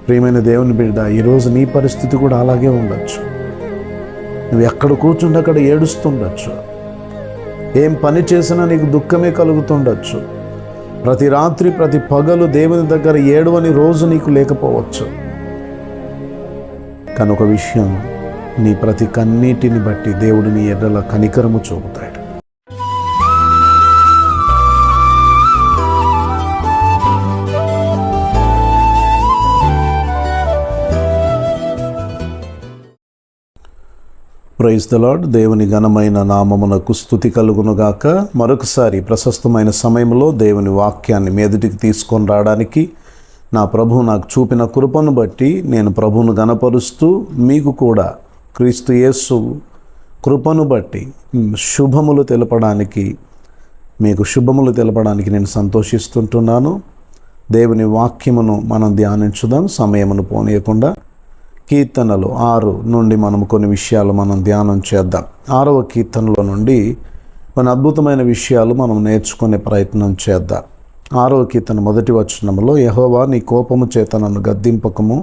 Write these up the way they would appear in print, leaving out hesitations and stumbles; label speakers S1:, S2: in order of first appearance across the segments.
S1: ప్రియమైన దేవుని బిడ్డ, ఈరోజు నీ పరిస్థితి కూడా అలాగే ఉండొచ్చు. నువ్వు ఎక్కడ కూర్చుంటే అక్కడ ఏడుస్తుండొచ్చు. ఏం పని చేసినా నీకు దుఃఖమే కలుగుతుండొచ్చు. ప్రతి రాత్రి ప్రతి పగలు దేవుని దగ్గర ఏడవని రోజు నీకు లేకపోవచ్చు. కానీ ఒక విషయం, నీ ప్రతి కన్నీటిని బట్టి దేవుడు నీ ఎడల కనికరము చూపుతాడు. Praise the lord. దేవుని ఘనమైన నామమునకు స్తుతి కలుగునుగాక. మరొకసారి ప్రశస్తమైన సమయంలో దేవుని వాక్యాన్ని మీదటికి తీసుకొని రావడానికి నా ప్రభువు నాకు చూపిన కృపను బట్టి నేను ప్రభువును ఘనపరుస్తూ మీకు కూడా క్రీస్తు యేసు కృపను బట్టి మీకు శుభములు తెలపడానికి నేను సంతోషిస్తుంటున్నాను. దేవుని వాక్యమును మనం ధ్యానించుదాం సమయమును పోనీయకుండా. కీర్తనలు 6 నుండి మనము కొన్ని విషయాలు మనం ధ్యానం చేద్దాం. 6వ కీర్తనలో నుండి కొన్ని అద్భుతమైన విషయాలు మనం నేర్చుకునే ప్రయత్నం చేద్దాం. 6వ కీర్తన 1వ వచనంలో, యెహోవా నీ కోపము చేత నన్ను గద్దింపకము,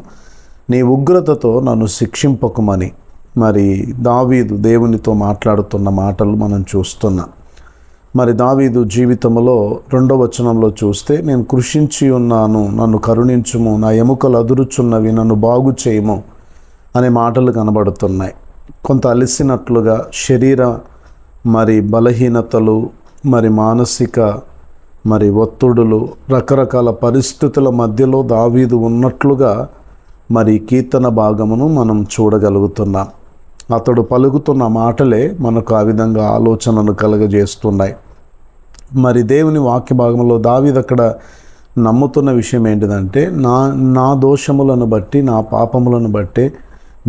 S1: నీ ఉగ్రతతో నన్ను శిక్షింపకమని మరి దావీదు దేవునితో మాట్లాడుతున్న మాటలు మనం చూస్తున్నాం. మరి దావీదు జీవితంలో 2వ వచనంలో చూస్తే, నేను కృషించి ఉన్నాను, నన్ను కరుణించుము, నా ఎముకలు అదురుచున్నవి, నన్ను బాగు చేయము అనే మాటలు కనబడుతున్నాయి. కొంత అలసినట్లుగా శరీర మరి బలహీనతలు, మరి మానసిక మరి ఒత్తిడులు, రకరకాల పరిస్థితుల మధ్యలో దావీదు ఉన్నట్లుగా మరి కీర్తన భాగమును మనం చూడగలుగుతున్నాం. అతడు పలుకుతున్న మాటలే మనకు ఆ విధంగా ఆలోచనను కలుగజేస్తున్నాయి. మరి దేవుని వాక్య భాగంలో దావీదు అక్కడ నమ్ముతున్న విషయం ఏంటిదంటే, నా దోషములను బట్టి, నా పాపములను బట్టే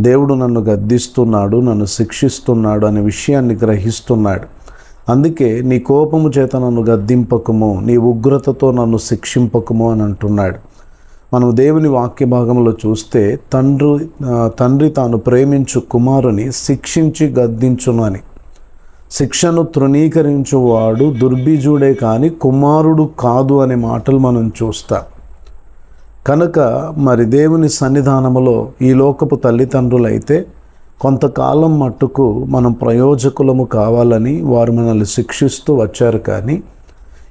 S1: దేవుడు నన్ను గద్దిస్తున్నాడు, నన్ను శిక్షిస్తున్నాడు అనే విషయాన్ని గ్రహిస్తున్నాడు. అందుకే నీ కోపము చేత నన్ను గద్దింపకము, నీ ఉగ్రతతో నన్ను శిక్షింపకము అని అంటున్నాడు. మనం దేవుని వాక్య భాగంలో చూస్తే, తండ్రి తాను ప్రేమించు కుమారుని శిక్షించి గద్దించును అని. శిక్షను తృణీకరించువాడు దుర్బీజుడే కానీ కుమారుడు కాదు అనే మాటలు మనం చూస్తాం. కనుక మరి దేవుని సన్నిధానములో ఈ లోకపు తల్లిదండ్రులైతే కొంతకాలం మట్టుకు మనం ప్రయోజకులము కావాలని వారు మనల్ని శిక్షిస్తూ వచ్చారు. కానీ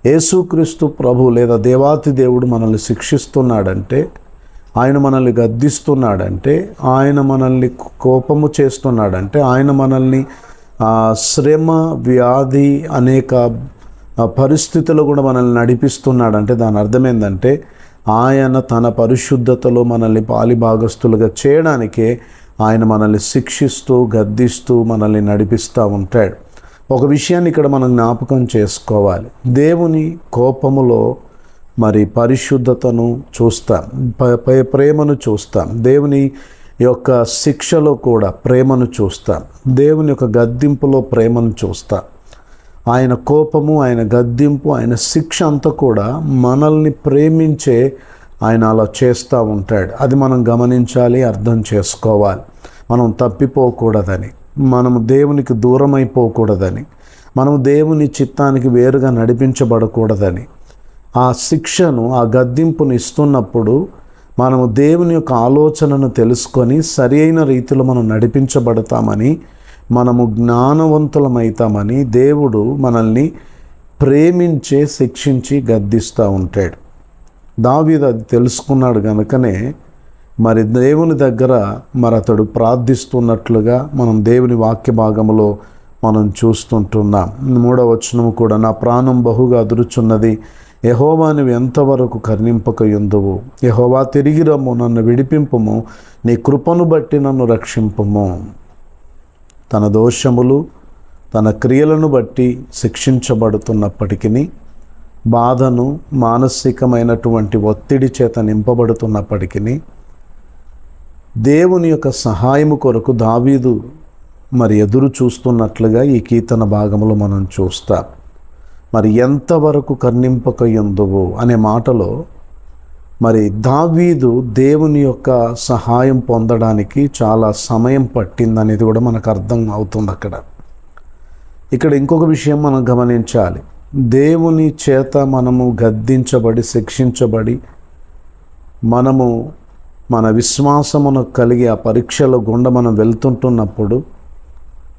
S1: యేసుక్రీస్తు ప్రభు లేదా దేవాతి దేవుడు మనల్ని శిక్షిస్తున్నాడంటే, ఆయన మనల్ని గద్దిస్తున్నాడంటే, ఆయన మనల్ని కోపము చేస్తున్నాడంటే, ఆయన మనల్ని శ్రమ, వ్యాధి, అనేక పరిస్థితులు కూడా మనల్ని నడిపిస్తున్నాడంటే దాని అర్థం ఏంటంటే, ఆయన తన పరిశుద్ధతలో మనల్ని పాలిభాగస్తులుగా చేయడానికే ఆయన మనల్ని శిక్షిస్తూ గద్దిస్తూ మనల్ని నడిపిస్తూ ఉంటాడు. ఒక విషయాన్ని ఇక్కడ మనం జ్ఞాపకం చేసుకోవాలి. దేవుని కోపములో మరి పరిశుద్ధతను చూస్తాం, ప్రేమను చూస్తాం. దేవుని యొక్క శిక్షలో కూడా ప్రేమను చూస్తాం. దేవుని యొక్క గద్దింపులో ప్రేమను చూస్తాం. ఆయన కోపము, ఆయన గద్దింపు, ఆయన శిక్ష అంతా కూడా మనల్ని ప్రేమించే ఆయన అలా చేస్తూ ఉంటాడు. అది మనం గమనించాలి, అర్థం చేసుకోవాలి. మనం తప్పిపోకూడదని, మనము దేవునికి దూరం అయిపోకూడదని, మనము దేవుని చిత్తానికి వేరుగా నడిపించబడకూడదని. ఆ శిక్షను, ఆ గద్దింపును ఇస్తున్నప్పుడు మనము దేవుని యొక్క ఆలోచనను తెలుసుకొని సరి అయిన రీతిలో మనం నడిపించబడతామని, మనము జ్ఞానవంతులమవుతామని దేవుడు మనల్ని ప్రేమించే శిక్షించి గద్దిస్తూ ఉంటాడు. దావీదు అది తెలుసుకున్నాడు కనుకనే మరి దేవుని దగ్గర మరి అతడు ప్రార్థిస్తున్నట్లుగా మనం దేవుని వాక్య భాగంలో మనం చూస్తుంటున్నాం. 3వ వచనము కూడా, నా ప్రాణం బహుగా అదురుచున్నది, యెహోవా నువ్వు ఎంతవరకు కరుణింపకయుందువు, యెహోవా తిరిగి రమ్ము, నన్ను విడిపింపుము, నీ కృపను బట్టి నన్ను రక్షింపుము. తన దోషములు, తన క్రియలను బట్టి శిక్షించబడుతున్నప్పటికీ, బాధను, మానసికమైనటువంటి ఒత్తిడి చేత నింపబడుతున్నప్పటికీ, దేవుని యొక్క సహాయము కొరకు దావీదు మరి ఎదురు చూస్తున్నట్లుగా ఈ కీర్తన భాగంలో మనం చూస్తాం. మరి ఎంతవరకు కరుణింపకయుందువు అనే మాటలో మరి దావీదు దేవుని యొక్క సహాయం పొందడానికి చాలా సమయం పట్టిందనేది కూడా మనకు అర్థం అవుతుంది. ఇక్కడ ఇంకొక విషయం మనం గమనించాలి. దేవుని చేత మనము గద్దించబడి, శిక్షించబడి, మనము మన విశ్వాసమును కలిగి ఆ పరీక్షల గుండా మనం వెళ్తుంటున్నప్పుడు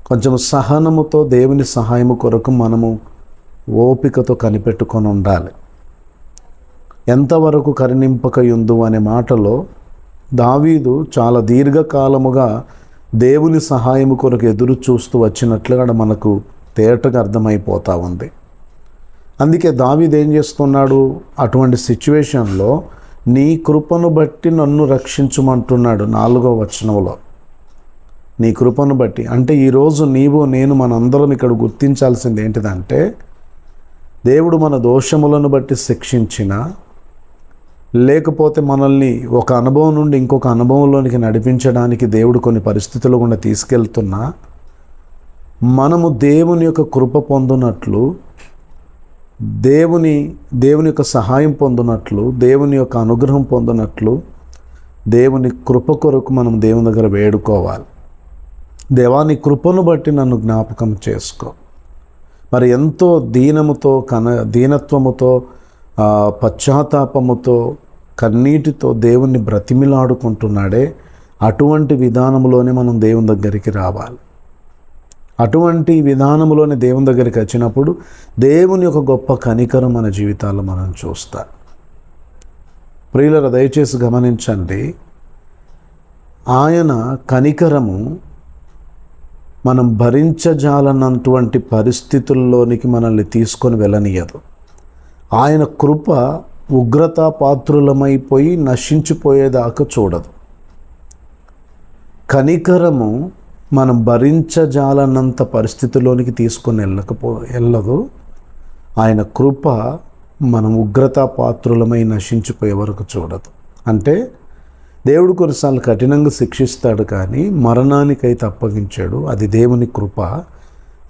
S1: కొంచెం సహనముతో దేవుని సహాయము కొరకు మనము ఓపికతో కనిపెట్టుకొని ఉండాలి. ఎంతవరకు కరుణింపకయుందు అనే మాటలో దావీదు చాలా దీర్ఘకాలముగా దేవుని సహాయము కొరకు ఎదురు చూస్తూ వచ్చినట్లుగా మనకు తేటగా అర్థమైపోతూ ఉంది. అందుకే దావీదు ఏం చేస్తున్నాడు, అటువంటి సిచ్యువేషన్లో నీ కృపను బట్టి నన్ను రక్షించుమంటున్నాడు 4వ వచనంలో. నీ కృపను బట్టి అంటే ఈరోజు నీవు నేను మనందరం ఇక్కడ గుర్తించాల్సింది ఏంటిదంటే, దేవుడు మన దోషములను బట్టి శిక్షించిన, లేకపోతే మనల్ని ఒక అనుభవం నుండి ఇంకొక అనుభవంలోనికి నడిపించడానికి దేవుడు కొన్ని పరిస్థితులు గుండా తీసుకెళ్తున్నా, మనము దేవుని యొక్క కృప పొందునట్లు, దేవుని యొక్క సహాయం పొందునట్లు, దేవుని యొక్క అనుగ్రహం పొందునట్లు దేవుని కృప కొరకు మనం దేవుని దగ్గర వేడుకోవాలి. దేవా నీ కృపను బట్టి నన్ను జ్ఞాపకం చేసుకో. మరి ఎంతో దీనత్వముతో పశ్చాత్తాపముతో కన్నీటితో దేవుణ్ణి బ్రతిమిలాడుకుంటున్నాడే, అటువంటి విధానంలోనే మనం దేవుని దగ్గరికి రావాలి. అటువంటి విధానంలోనే దేవుని దగ్గరికి వచ్చినప్పుడు దేవుని యొక్క గొప్ప కనికరం మన జీవితాల్లో మనం చూస్తాం. ప్రియులారా, దయచేసి గమనించండి, ఆయన కనికరము మనం భరించజాలన్నటువంటి పరిస్థితుల్లోనికి మనల్ని తీసుకొని వెళ్ళనీయదు. ఆయన కృప ఉగ్రతా పాత్రులమైపోయి నశించిపోయేదాకా చూడదు. కనికరము మనం భరించజాలన్నంత పరిస్థితిలోనికి తీసుకొని వెళ్ళదు. ఆయన కృప మనం ఉగ్రతా పాత్రులమై నశించిపోయే వరకు చూడదు. అంటే దేవుడు కొన్నిసార్లు కఠినంగా శిక్షిస్తాడు, కానీ మరణానికైతే అప్పగించాడు. అది దేవుని కృప.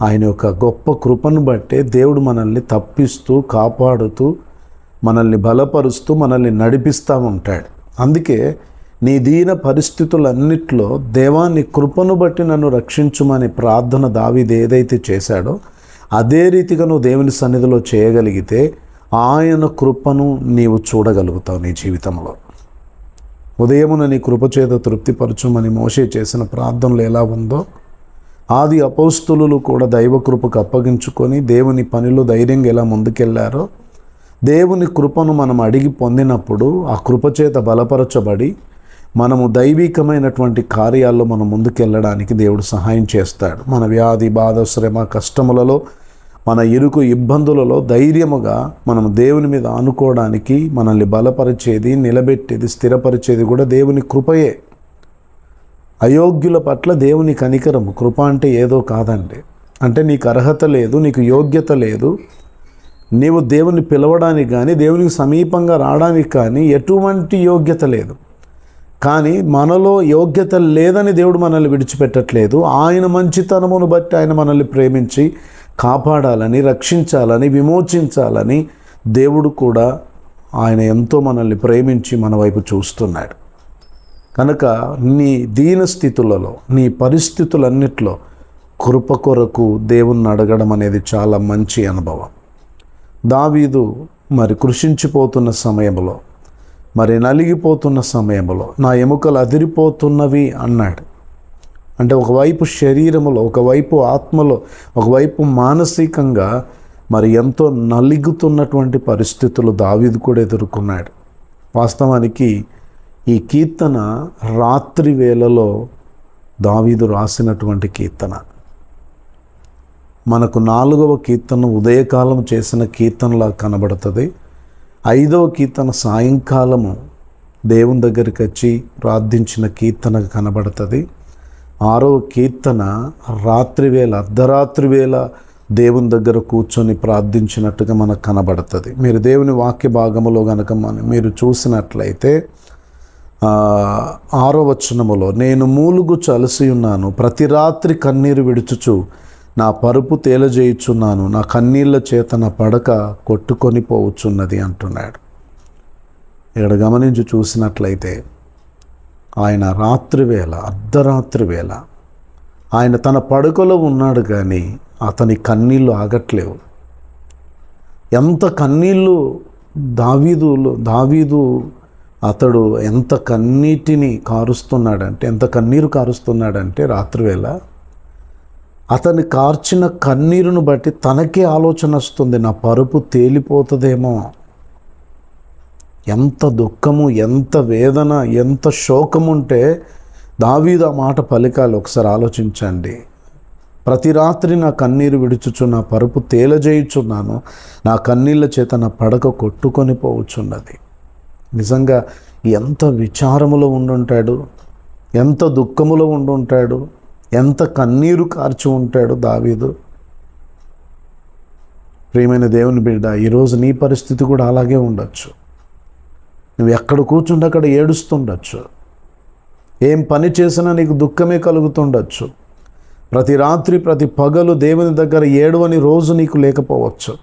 S1: ఆయన యొక్క గొప్ప కృపను బట్టే దేవుడు మనల్ని తప్పిస్తూ, కాపాడుతూ, మనల్ని బలపరుస్తూ, మనల్ని నడిపిస్తూ ఉంటాడు. అందుకే నీ దీన పరిస్థితులన్నిట్లో దేవా నీ కృపను బట్టి నన్ను రక్షించుమని ప్రార్థన దావీదు ఏదైతే చేశాడో అదే రీతిగా నువ్వు దేవుని సన్నిధిలో చేయగలిగితే ఆయన కృపను నీవు చూడగలుగుతావు నీ జీవితంలో. ఉదయమున నీ కృపచేత తృప్తిపరచుమని మోషే చేసిన ప్రార్థనలు ఎలా ఉందో, ఆది అపోస్తులు కూడా దైవ కృపకు అప్పగించుకొని దేవుని పనిలో ధైర్యంగా ఎలా ముందుకెళ్లారో, దేవుని కృపను మనం అడిగి పొందినప్పుడు ఆ కృపచేత బలపరచబడి మనము దైవికమైనటువంటి కార్యాల్లో మనం ముందుకెళ్ళడానికి దేవుడు సహాయం చేస్తాడు. మన వ్యాధి, బాధ, శ్రమ, కష్టములలో, మన ఇరుకు ఇబ్బందులలో ధైర్యముగా మనం దేవుని మీద ఆనుకోవడానికి మనల్ని బలపరిచేది, నిలబెట్టేది, స్థిరపరిచేది కూడా దేవుని కృపయే. అయోగ్యుల పట్ల దేవుని కనికరము. కృప అంటే ఏదో కాదండి. అంటే నీకు అర్హత లేదు, నీకు యోగ్యత లేదు, నీవు దేవుని పిలవడానికి కానీ దేవునికి సమీపంగా రావడానికి కానీ ఎటువంటి యోగ్యత లేదు. కానీ మనలో యోగ్యత లేదని దేవుడు మనల్ని విడిచిపెట్టట్లేదు. ఆయన మంచితనమును బట్టి ఆయన మనల్ని ప్రేమించి కాపాడాలని, రక్షించాలని, విమోచించాలని దేవుడు కూడా ఆయన ఎంతో మనల్ని ప్రేమించి మన వైపు చూస్తున్నాడు. కనుక నీ దీన స్థితులలో, నీ పరిస్థితులన్నిట్లో కృప కొరకు దేవుణ్ణి అడగడం అనేది చాలా మంచి అనుభవం. దావీదు మరి కృషించిపోతున్న సమయంలో, మరి నలిగిపోతున్న సమయంలో నా ఎముకలు అదిరిపోతున్నవి అన్నాడు. అంటే ఒకవైపు శరీరములో, ఒకవైపు ఆత్మలో, ఒకవైపు మానసికంగా మరి ఎంతో నలుగుతున్నటువంటి పరిస్థితులు దావీదు కూడా ఎదుర్కొన్నాడు. వాస్తవానికి ఈ కీర్తన రాత్రి వేళలో దావీదు రాసినటువంటి కీర్తన. మనకు 4వ కీర్తన ఉదయకాలం చేసిన కీర్తనలా కనబడుతుంది. 5వ కీర్తన సాయంకాలము దేవుని దగ్గరికి వచ్చి ప్రార్థించిన కీర్తనగా కనబడుతుంది. 6వ కీర్తన రాత్రివేళ, అర్ధరాత్రి వేళ దేవుని దగ్గర కూర్చొని ప్రార్థించినట్టుగా మనకు కనబడుతుంది. మీరు దేవుని వాక్య భాగములో కనుక మీరు చూసినట్లయితే 6వ వచనములో, నేను మూలుగుచు అలసి ఉన్నాను, ప్రతి రాత్రి కన్నీరు విడుచుచు నా పరుపు తేలజేయుచున్నాను, నా కన్నీళ్ల చేత నా పడక కొట్టుకొని పోవచ్చున్నది అంటున్నాడు. ఇక్కడ గమనించి చూసినట్లయితే ఆయన రాత్రివేళ, అర్ధరాత్రి వేళ ఆయన తన పడకలో ఉన్నాడు, కానీ అతని కన్నీళ్ళు ఆగట్లేవు. ఎంత కన్నీళ్ళు దావీదు అతడు ఎంత కన్నీరు కారుస్తున్నాడంటే రాత్రివేళ అతన్ని కార్చిన కన్నీరును బట్టి తనకే ఆలోచన వస్తుంది, నా పరుపు తేలిపోతుందేమో. ఎంత దుఃఖము, ఎంత వేదన, ఎంత శోకముంటే దావీదు ఆ మాట పలికాలి. ఒకసారి ఆలోచించండి. ప్రతి రాత్రి నా కన్నీరు విడుచుచు నా పరుపు తేలజేయుచున్నాను, నా కన్నీళ్ళ చేత నా పడక కొట్టుకొని పోవచ్చున్నది. నిజంగా ఎంత విచారములో ఉండుంటాడు, ఎంత దుఃఖములో ఉండుంటాడు, ఎంత కన్నీరు కార్చి ఉంటాడు దావీదు. ప్రియమైన దేవుని బిడ్డ, ఈరోజు నీ పరిస్థితి కూడా అలాగే ఉండొచ్చు. నువ్వు ఎక్కడ కూర్చుంటే అక్కడ ఏడుస్తుండొచ్చు. ఏం పని చేసినా నీకు దుఃఖమే కలుగుతుండొచ్చు. ప్రతి రాత్రి ప్రతి పగలు దేవుని దగ్గర ఏడవని రోజు నీకు లేకపోవచ్చు.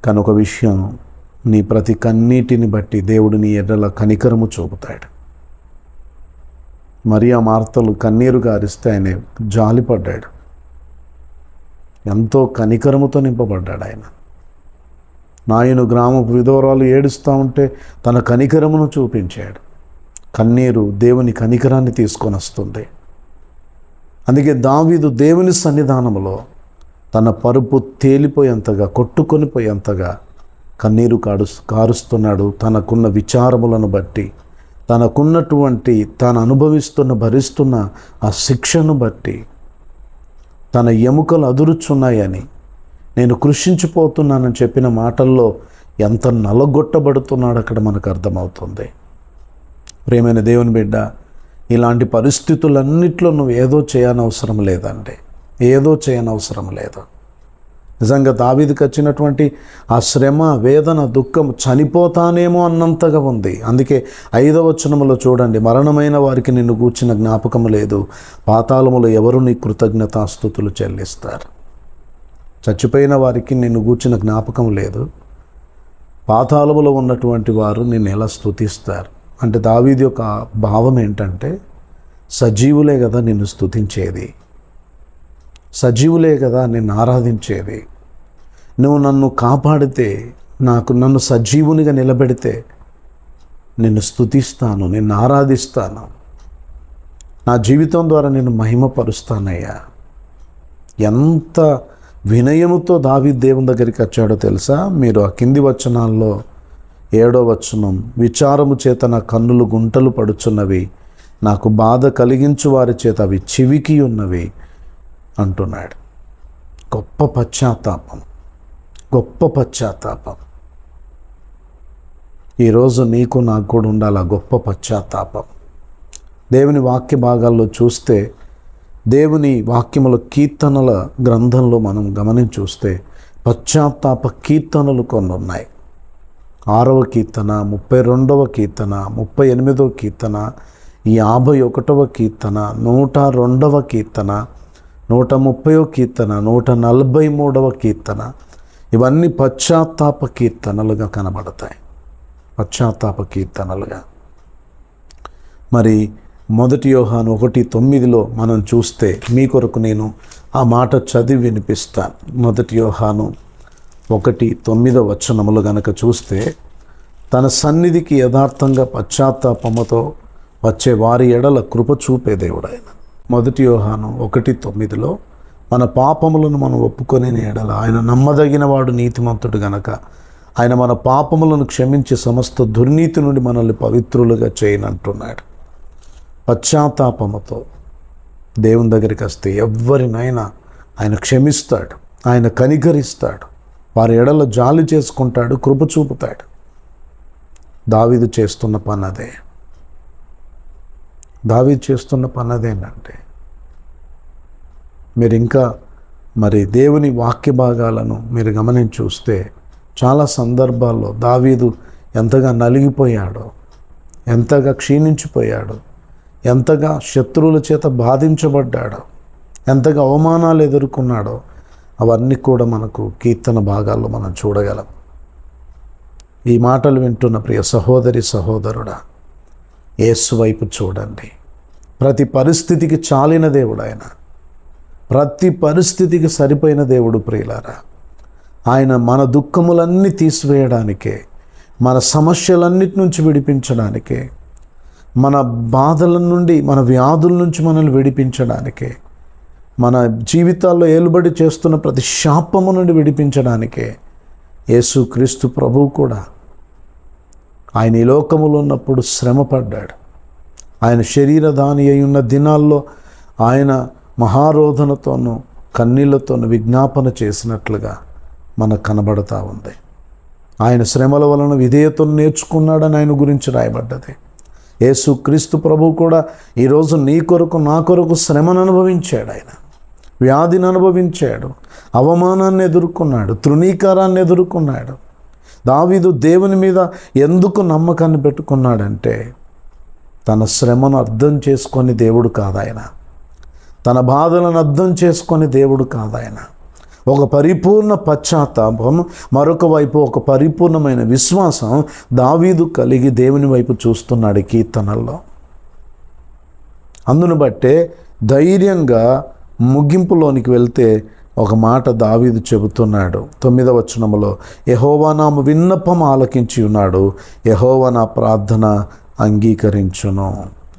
S1: కానీ ఒక విషయం, నీ ప్రతి కన్నీటిని బట్టి దేవుడు నీ ఎడల కనికరము చూపుతాడు. మరియా మార్తలు కన్నీరు గారిస్తే ఆయన జాలిపడ్డాడు. ఎంతో కనికరముతో నింపబడ్డాడు ఆయన. నాయను గ్రామపు విధవరాలు ఏడుస్తూ ఉంటే తన కనికరమును చూపించాడు. కన్నీరు దేవుని కనికరాన్ని తీసుకొని వస్తుంది. అందుకే దావీదు దేవుని సన్నిధానంలో తన పరుపు తేలిపోయేంతగా, కొట్టుకొని పోయేంతగా కన్నీరు కారుస్తున్నాడు. తనకున్న విచారములను బట్టి, తనకున్నటువంటి భరిస్తున్న ఆ శిక్షను బట్టి, తన ఎముకలు అదురుచున్నాయని, నేను కృషించిపోతున్నానని చెప్పిన మాటల్లో ఎంత నలగొట్టబడుతున్నాడు అక్కడ మనకు అర్థమవుతుంది. ప్రియమైన దేవుని బిడ్డ, ఇలాంటి పరిస్థితులన్నిట్లో నువ్వు ఏదో చేయనవసరం లేదు. నిజంగా దావీదుకు వచ్చినటువంటి ఆ శ్రమ, వేదన, దుఃఖం చనిపోతానేమో అన్నంతగా ఉంది. అందుకే 5వ వచనములో చూడండి, మరణమైన వారికి నిన్ను గూర్చిన జ్ఞాపకం లేదు, పాతాళములో ఎవరు నీ కృతజ్ఞతాస్తుతులు చెల్లిస్తారు. చచ్చిపోయిన వారికి నిన్ను గూర్చిన జ్ఞాపకం లేదు, పాతాళములో ఉన్నటువంటి వారు నిన్ను ఎలా స్తుతిస్తారు. అంటే దావీదు యొక్క భావం ఏంటంటే, సజీవులే కదా నిన్ను స్తుతించేది, సజీవులే కదా నిన్ను ఆరాధించేది. నువ్వు నన్ను కాపాడితే, నన్ను సజీవునిగా నిలబెడితే నిన్ను స్తుతిస్తాను, నిన్ను ఆరాధిస్తాను, నా జీవితం ద్వారా నేను మహిమపరుస్తానయ్యా. ఎంత వినయముతో దావీదు దేవుని దగ్గరికి వచ్చాడో తెలుసా? మీరు ఆ కింది వచనాల్లో 7వ వచనం, విచారము చేత నా కన్నులు గుంటలు పడుచున్నవి, నాకు బాధ కలిగించు వారి చేత అవి చివికి ఉన్నవి అంటున్నాడు. గొప్ప పశ్చాత్తాపం. ఈరోజు నీకు నాకు కూడా ఉండాలి ఆ గొప్ప పశ్చాత్తాపం. దేవుని వాక్య భాగాల్లో చూస్తే, దేవుని వాక్యముల కీర్తనల గ్రంథంలో మనం గమనించి చూస్తే పశ్చాత్తాప కీర్తనలు కొన్ని ఉన్నాయి. 6వ కీర్తన, 32వ కీర్తన, 38వ కీర్తన, 51వ కీర్తన, 102వ కీర్తన, 130వ కీర్తన, 143వ కీర్తన, ఇవన్నీ పశ్చాత్తాప కీర్తనలుగా కనబడతాయి. పశ్చాత్తాప కీర్తనలుగా. మరి 1 యోహాను 1:9 మనం చూస్తే, మీ కొరకు నేను ఆ మాట చదివి వినిపిస్తాను. 1 యోహాను 1:9 గనక చూస్తే, తన సన్నిధికి యథార్థంగా పశ్చాత్తాపముతో వచ్చే వారి ఎడల కృప చూపే దేవుడు ఆయన. 1 యోహాను 1:9 మన పాపములను మనం ఒప్పుకొని ఎడల ఆయన నమ్మదగిన వాడు, నీతిమంతుడు గనక ఆయన మన పాపములను క్షమించి సమస్త దుర్నీతి నుండి మనల్ని పవిత్రులుగా చేయనంటున్నాడు. పశ్చాత్తాపముతో దేవుని దగ్గరికి వస్తే ఎవరినైనా ఆయన క్షమిస్తాడు, ఆయన కనికరిస్తాడు, వారి ఎడల జాలి చేసుకుంటాడు, కృప చూపుతాడు. దావీదు చేస్తున్న పని అదేంటంటే, మీరు ఇంకా మరి దేవుని వాక్య భాగాలను మీరు గమనించి చూస్తే, చాలా సందర్భాల్లో దావీదు ఎంతగా నలిగిపోయాడో, ఎంతగా క్షీణించిపోయాడో, ఎంతగా శత్రువుల చేత బాధించబడ్డాడో, ఎంతగా అవమానాలు ఎదుర్కొన్నాడో, అవన్నీ కూడా మనకు కీర్తన భాగాల్లో మనం చూడగలం. ఈ మాటలు వింటున్న ప్రియ సహోదరి సహోదరుడా, యేసు వైపు చూడండి. ప్రతి పరిస్థితికి చాలిన దేవుడు ఆయన, ప్రతి పరిస్థితికి సరిపోయిన దేవుడు. ప్రియులారా, ఆయన మన దుఃఖములన్నీ తీసివేయడానికే, మన సమస్యలన్నిటి నుంచి విడిపించడానికే, మన బాధల నుండి, మన వ్యాధుల నుంచి మనల్ని విడిపించడానికే, మన జీవితాల్లో ఏలుబడి చేస్తున్న ప్రతి శాపము నుండి విడిపించడానికే యేసుక్రీస్తు ప్రభువు కూడా ఆయన ఈ లోకములో ఉన్నప్పుడు శ్రమపడ్డాడు. ఆయన శరీరధాని అయి ఉన్న దినాల్లో ఆయన మహారోధనతోనూ కన్నీళ్లతోనూ విజ్ఞాపన చేసినట్లుగా మనకు కనబడతా ఉంది. ఆయన శ్రమల వలన విధేయతను నేర్చుకున్నాడని ఆయన గురించి రాయబడ్డది. యేసుక్రీస్తు ప్రభువు కూడా ఈరోజు నీ కొరకు, నా కొరకు శ్రమను అనుభవించాడు. ఆయన వ్యాధిని అనుభవించాడు, అవమానాన్ని ఎదుర్కొన్నాడు, తృణీకారాన్ని ఎదుర్కొన్నాడు. దావీదు దేవుని మీద ఎందుకు నమ్మకాన్ని పెట్టుకున్నాడంటే, తన శ్రమను అర్థం చేసుకొని దేవుడు కాదాయన, తన బాధలను అర్థం చేసుకొని దేవుడు కాదాయన. ఒక పరిపూర్ణ పశ్చాత్తాపం, మరొక వైపు ఒక పరిపూర్ణమైన విశ్వాసం దావీదు కలిగి దేవుని వైపు చూస్తున్నాడు కీర్తనల్లో. అందును బట్టే ధైర్యంగా ముగింపులోనికి వెళ్తే ఒక మాట దావీదు చెబుతున్నాడు 9వ వచనములో, యెహోవా నా విన్నపం ఆలకించి ఉన్నాడు, యెహోవా నా ప్రార్థన అంగీకరించును.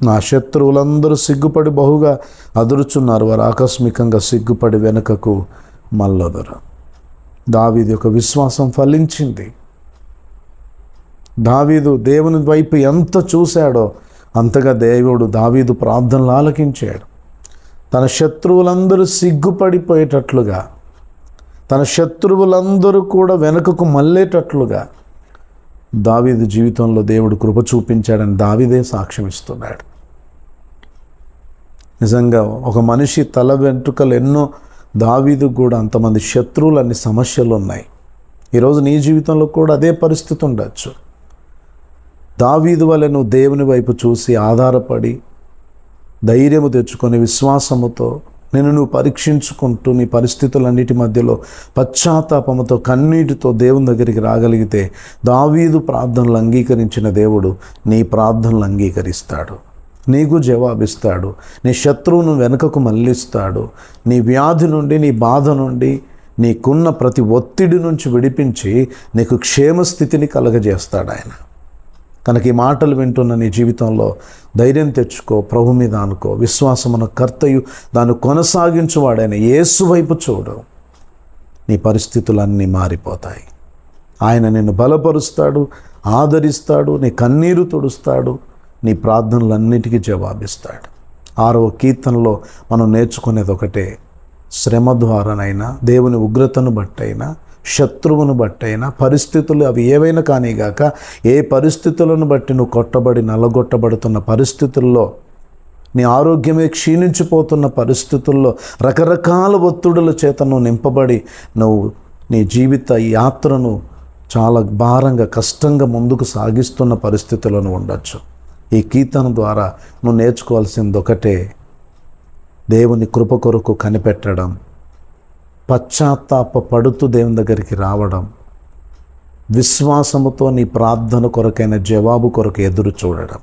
S1: నా శత్రువులందరూ సిగ్గుపడి బహుగా అదురుచున్నారు, వారు ఆకస్మికంగా సిగ్గుపడి వెనుకకు మల్లొదరు. దావీదు యొక్క విశ్వాసం ఫలించింది. దావీదు దేవుని వైపు ఎంత చూశాడో అంతగా దేవుడు దావీదు ప్రార్థనలు ఆలకించాడు. తన శత్రువులందరూ సిగ్గుపడిపోయేటట్లుగా, తన శత్రువులందరూ కూడా వెనుకకు మళ్ళేటట్లుగా దావీదు జీవితంలో దేవుడు కృప చూపించాడని దావీదే సాక్ష్యం ఇస్తున్నాడు. నిజంగా ఒక మనిషి తల వెంట్రుకలు ఎన్నో, దావీదు కూడా అంతమంది శత్రువులు, అన్ని సమస్యలు ఉన్నాయి. ఈరోజు నీ జీవితంలో కూడా అదే పరిస్థితి ఉండొచ్చు. దావీదు వలె నువ్వు దేవుని వైపు చూసి ఆధారపడి ధైర్యము తెచ్చుకొని విశ్వాసముతో నువ్వు పరీక్షించుకుంటూ నీ పరిస్థితులన్నిటి మధ్యలో పశ్చాత్తాపముతో కన్నీటితో దేవుని దగ్గరికి రాగలిగితే దావీదు ప్రార్థనలు అంగీకరించిన దేవుడు నీ ప్రార్థనలు అంగీకరిస్తాడు, నీకు జవాబిస్తాడు. నీ శత్రువును వెనుకకు మళ్ళిస్తాడు. నీ వ్యాధి నుండి, నీ బాధ నుండి, నీకున్న ప్రతి ఒత్తిడి నుంచి విడిపించి నీకు క్షేమస్థితిని కలగజేస్తాడు ఆయన. కనుక ఈ మాటలు వింటున్న నీ జీవితంలో ధైర్యం తెచ్చుకో, ప్రభు మీద అనుకో. విశ్వాసమున కర్తయు దాన్ని కొనసాగించువాడైన యేసు వైపు చూడు, నీ పరిస్థితులన్నీ మారిపోతాయి. ఆయన నిన్ను బలపరుస్తాడు, ఆదరిస్తాడు, నీ కన్నీరు తుడుస్తాడు, నీ ప్రార్థనలన్నిటికీ జవాబిస్తాడు. 6వ కీర్తనలో మనం నేర్చుకునేది ఒకటే, శ్రమ ద్వారానైనా, దేవుని ఉగ్రతను బట్టైనా, శత్రువును బట్టైనా, పరిస్థితులు అవి ఏవైనా కానీగాక, ఏ పరిస్థితులను బట్టి నువ్వు కొట్టబడి నల్లగొట్టబడుతున్న పరిస్థితుల్లో, నీ ఆరోగ్యమే క్షీణించిపోతున్న పరిస్థితుల్లో, రకరకాల ఒత్తిడుల చేత నువ్వు నింపబడి నువ్వు నీ జీవిత యాత్రను చాలా భారంగా, కష్టంగా ముందుకు సాగిస్తున్న పరిస్థితులను ఉండొచ్చు. ఈ కీర్తన ద్వారా నువ్వు నేర్చుకోవాల్సింది ఒకటే, దేవుని కృప కొరకు కనిపెట్టడం, పశ్చాత్తాప పడుతూ దేవుని దగ్గరికి రావడం, విశ్వాసముతో నీ ప్రార్థన కొరకైన జవాబు కొరకు ఎదురు చూడడం.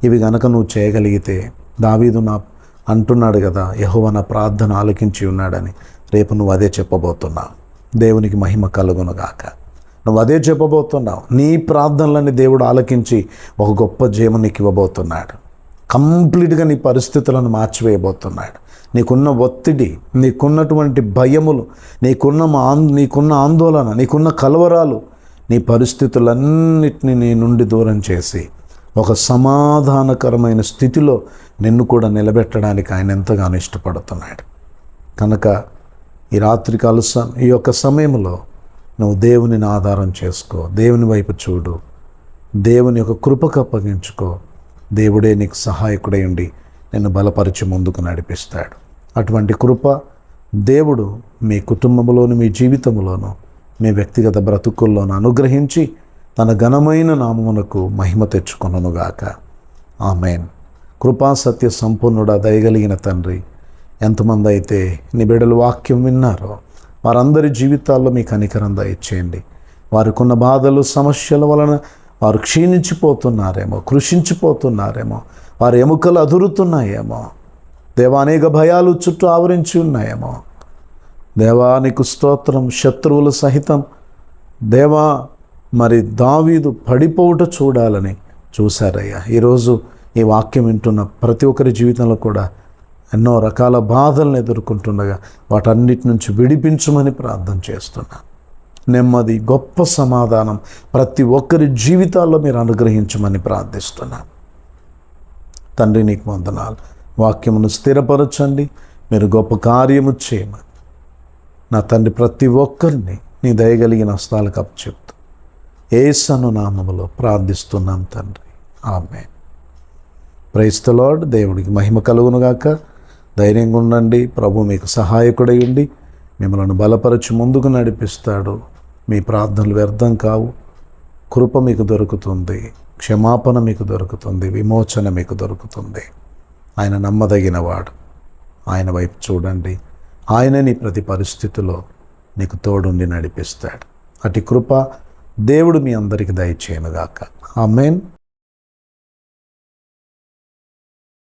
S1: ఇవి గనక నువ్వు చేయగలిగితే, దావీదు అంటున్నాడు కదా, యెహోవా నా ప్రార్థన ఆలకించి ఉన్నాడని. రేపు నువ్వు అదే చెప్పబోతున్నావు. దేవునికి మహిమ కలుగునుగాక. నువ్వు అదే చెప్పబోతున్నావు. నీ ప్రార్థనలని దేవుడు ఆలకించి ఒక గొప్ప జయము నీకు ఇవ్వబోతున్నాడు. కంప్లీట్గా నీ పరిస్థితులను మార్చివేయబోతున్నాడు. నీకున్న ఒత్తిడి, నీకున్నటువంటి భయములు, నీకున్న ఆందోళన, నీకున్న కలవరాలు, నీ పరిస్థితులన్నిటినీ నీ నుండి దూరం చేసి ఒక సమాధానకరమైన స్థితిలో నిన్ను కూడా నిలబెట్టడానికి ఆయన ఎంతగానో ఇష్టపడుతున్నాడు. కనుక ఈ రాత్రికాల ఈ యొక్క సమయంలో నువ్వు దేవునిని ఆధారం చేసుకో, దేవుని వైపు చూడు, దేవుని యొక్క కృపకు అప్పగించుకో. దేవుడే నీకు సహాయకుడై ఉండి నిన్ను బలపరిచి ముందుకు నడిపిస్తాడు. అటువంటి కృప దేవుడు మీ కుటుంబంలోను, మీ జీవితంలోను, మీ వ్యక్తిగత బ్రతుకుల్లోనూ అనుగ్రహించి తన ఘనమైన నామమునకు మహిమ తెచ్చుకొనుగాక. ఆమేన్. కృపా సత్య సంపూర్ణుడా, దయగలిగిన తండ్రి, ఎంతమంది అయితే నీ బిడ్డలు వాక్యం విన్నారో వారందరి జీవితాల్లో మీ కనికరం దయచేయండి. వారికున్న బాధలు, సమస్యల వలన వారు క్షీణించిపోతున్నారేమో, కృషించిపోతున్నారేమో, వారి ఎముకలు అదురుతున్నాయేమో, దేవా అనేక భయాలు చుట్టూ ఆవరించి ఉన్నాయేమో. దేవా నీకు స్తోత్రం. శత్రువులు సహితం దేవా మరి దావీదు పడిపోవుట చూడాలని చూశారయ్యా. ఈరోజు ఈ వాక్యం వింటున్న ప్రతి ఒక్కరి జీవితంలో కూడా ఎన్నో రకాల బాధలను ఎదుర్కొంటుండగా వాటన్నిటి నుంచి విడిపించమని ప్రార్థన చేస్తున్నా. నెమ్మది, గొప్ప సమాధానం ప్రతి ఒక్కరి జీవితాల్లో మీరు అనుగ్రహించమని ప్రార్థిస్తున్నా. తండ్రి, నీకు వందనాలు. వాక్యమును స్థిరపరచండి, మీరు గొప్ప కార్యము చేయమని నా తండ్రి ప్రతి ఒక్కరిని నీ దయగలిగిన హస్తాలకు అప్పచెప్తూ యేసు నామములో ప్రార్థిస్తున్నాం తండ్రి, ఆమేన్. Praise the lord. దేవుడికి మహిమ కలుగునుగాక. ధైర్యంగా ఉండండి. ప్రభు మీకు సహాయకుడై ఉండి మిమ్మల్ని బలపరచి ముందుకు నడిపిస్తాడు. మీ ప్రార్థనలు వ్యర్థం కావు. కృప మీకు దొరుకుతుంది, క్షమాపణ మీకు దొరుకుతుంది, విమోచన మీకు దొరుకుతుంది. ఆయన నమ్మదగినవాడు. ఆయన వైపు చూడండి. ఆయన నీ ప్రతి పరిస్థితిలో నీకు తోడుండి నడిపిస్తాడు. అటు కృప దేవుడు మీ అందరికీ దయచేయనుగాక. ఆమేన్.